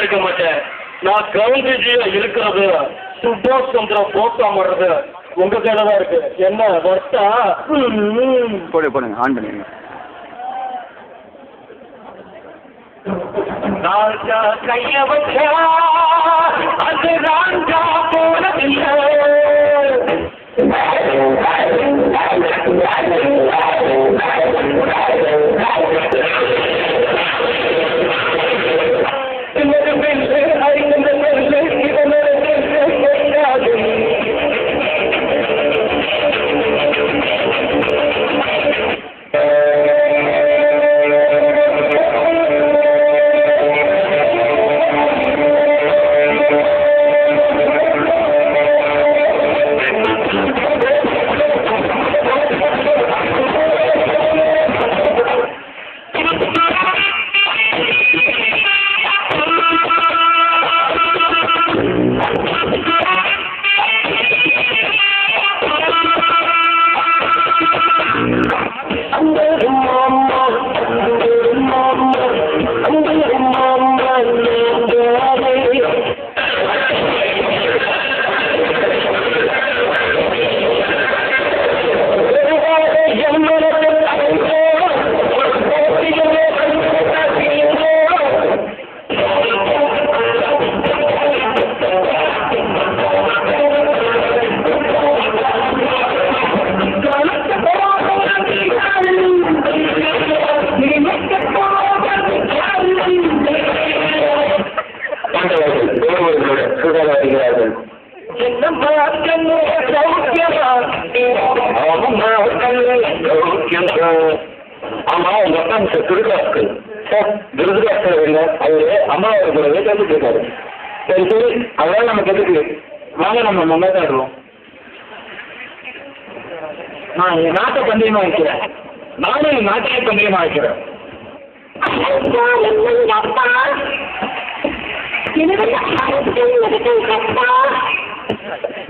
இருக்க மாட்டேன். நான் கவுண்டிஜியை இருக்கிறது சுபாஷ் சந்திர போட்டா மாடுறது உங்க கையில தான் இருக்கு. என்ன வர்த்தா போடுங்க ஆன் பண்ணிடுங்க. ராஜா கைய வச்சா அது ராஜா போனதில்லை. ஆமா உங்க அப்பா மிஸ்டர் துருகாஸ்கர் சார், துருகாஸ்கர் இல்லை அவரு அம்மாவோட கூட வீட்டில் இருக்காரு. சரி சரி, அதெல்லாம் நமக்கு எதுக்கு, வாங்க நம்ம நம்ம தாடுவோம். நான் என் நாட்டை பந்தயமா வைக்கிறேன். நானும் என் நாட்டையே பந்தயமா வைக்கிறேன்.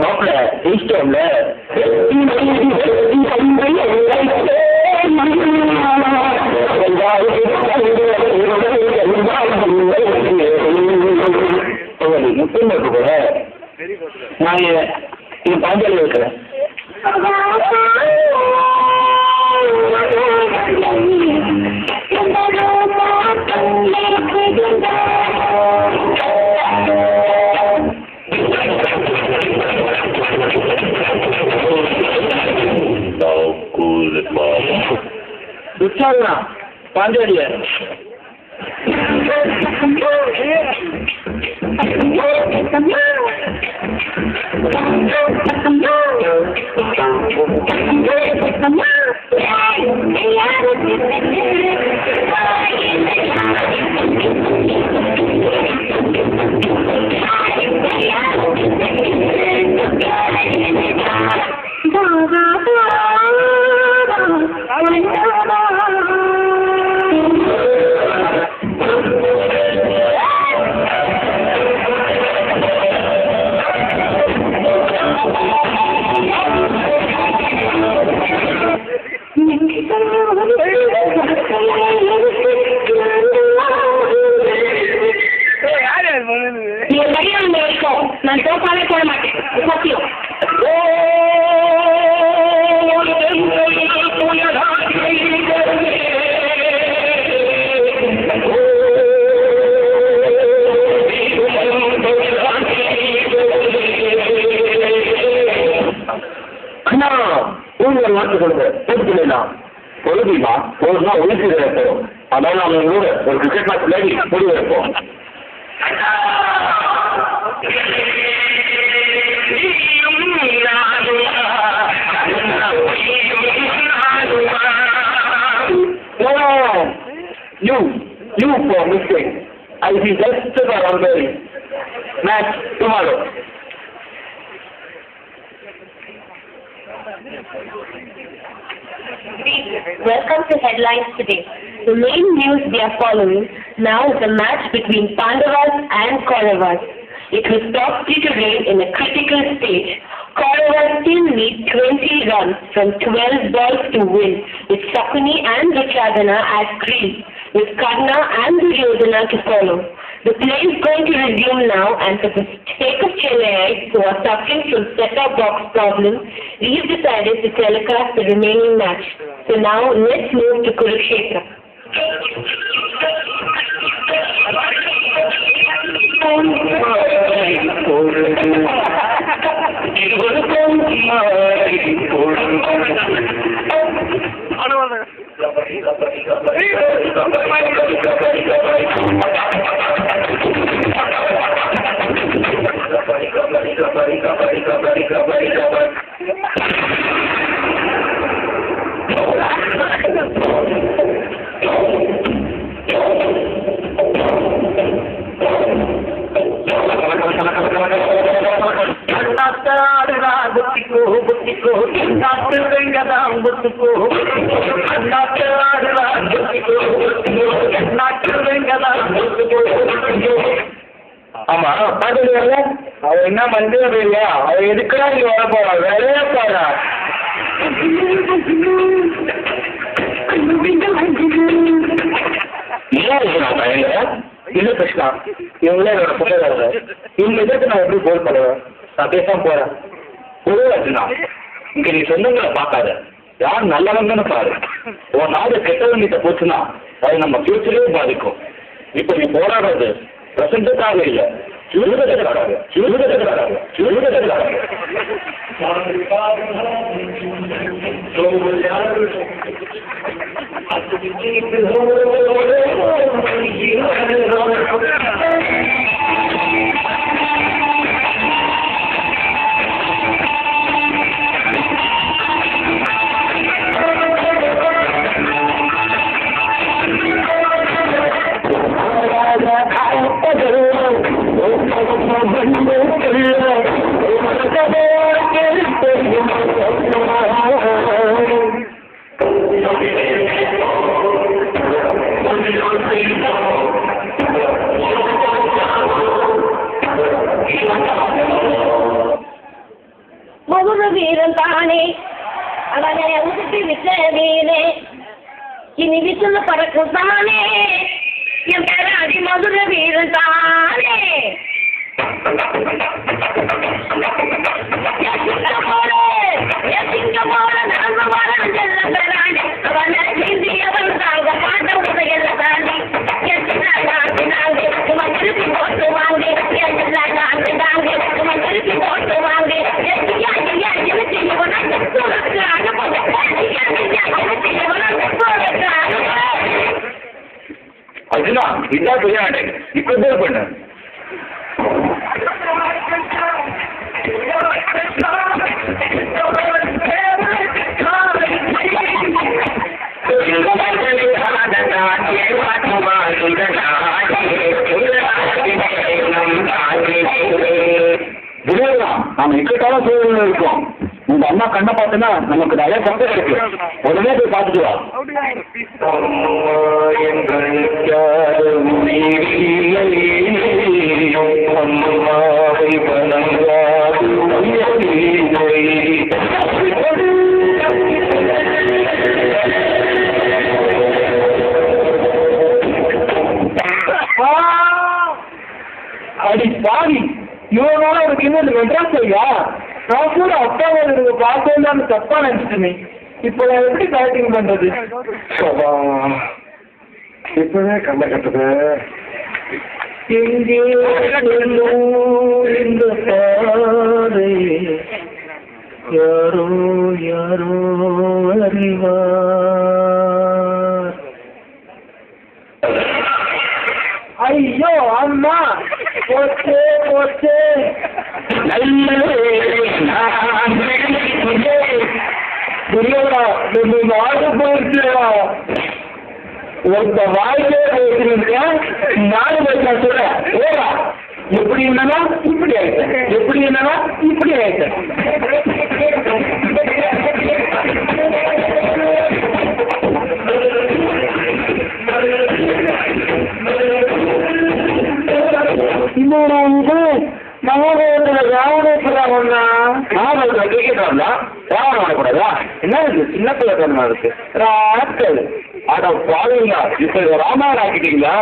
மாப்பிள்ள இஷ்டம்ல முக்கியமாக கூட நான் என் பாஞ்சாலி வைக்கிறேன். பாஞ்சாலிய நான் தோப்பாலே போட மாட்டேன். சத்தியம். அண்ணா ஒரு வார்த்தை சொல்லுங்க, போட்டுக்கலாம் பொழுதுமா ஒரு நாள் உழைச்சி வைப்போம். அதாவது அவங்க கூட ஒரு கிரிக்கெட் மேட்ச் விளையாடி முடிவு வைப்போம். You for mistake. I will just on the match tomorrow. Welcome to Headlines Today. The main news we are following now is the match between Pandavas and Kauravas. It was top 3 to rain in a critical stage. Kauravas still need 20 runs from 12 balls to win, with Sakuni and Duryodhana as green, with Karna and Duryodhana to follow. The play is going to resume now, and for the sake of Chennaiites who are suffering from set-top box problems, we have decided to telecast the remaining match. So now, let's move to Kurukshetra. ஆமா பாத்துக்கல அவ என்ன பண்றது இல்லையா அவ எதுக்குடா இங்க வர போறா வேலையா போறா இல்ல கிருஷ்ணா இவங்களே என்னோட புத்தகம் இவங்க எதிர்த்து நான் எப்படி போல் பண்ணுவேன் நான் பேசாம போறேன் பொதுவாச்சுனா இங்க நீ சொந்தங்களை பார்க்காத யார் நல்லவங்கன்னு பாரு உன் நாடு கெட்டவங்கிட்ட போச்சுன்னா அது நம்ம ஃபியூச்சரே பாதிக்கும் இப்ப நீ போராடுறது பிரசன்ட்டுக்காக இல்ல சிவகத்துக்காக சிவகத்துக்காக சிவகத்துக்காக மதுர வீரன் தானே அவனை உடுத்தி விட்ட வீரே இனி விசுல பறக்கும் தானே என் பேராடி மதுர வீரன் தானே அர்ஜுனா இதான் விளையாடு இப்ப பேர் பண்ணு நாம இக்கட்டான சூழ்நிலை இருக்கோம் உங்க அம்மா கண்ணை பார்த்தோன்னா நமக்கு நிறைய சந்தேகம் இருக்கு உடனே போய் பார்த்துட்டு வா அடி பாவி இவனால அவருக்கு இன்னும் மெட்ராஸ் ஐயா நான் கூட அப்பாவை எனக்கு பார்த்தேன்னு தப்பா நினைச்சிட்டேனே இப்போ நான் எப்படி பேட்டிங் பண்றது இப்பவே கண்ட கட்டுது எங்கே இந்த பாதை யாரோ யாரோ அறிவார் ஐயோ அம்மா போச்சே போச்சே இல்லடா நீ வாழ்க்கை போயிருச்சியா ஒருத்த வாழ்க்கையே போயிருக்கா நானும் நான் சொல்றேன் ஓடா எப்படி என்னன்னா இப்படி ஆயிட்டேன் எப்படி என்னன்னா இப்படி ஆயிட்டேன் இன்னொரு இது மகாபாரதத்துல ராவணேஸ்வரம் ஒண்ணா மகாபாரதத்துல கிரிக்கெட் வரல ராவணம் வரக்கூடாதா என்ன இருக்கு சின்ன பிள்ளைத்தனமா இருக்கு ராட்கள் அட பாருங்களா இப்ப ராமாயணம் ஆக்கிட்டீங்களா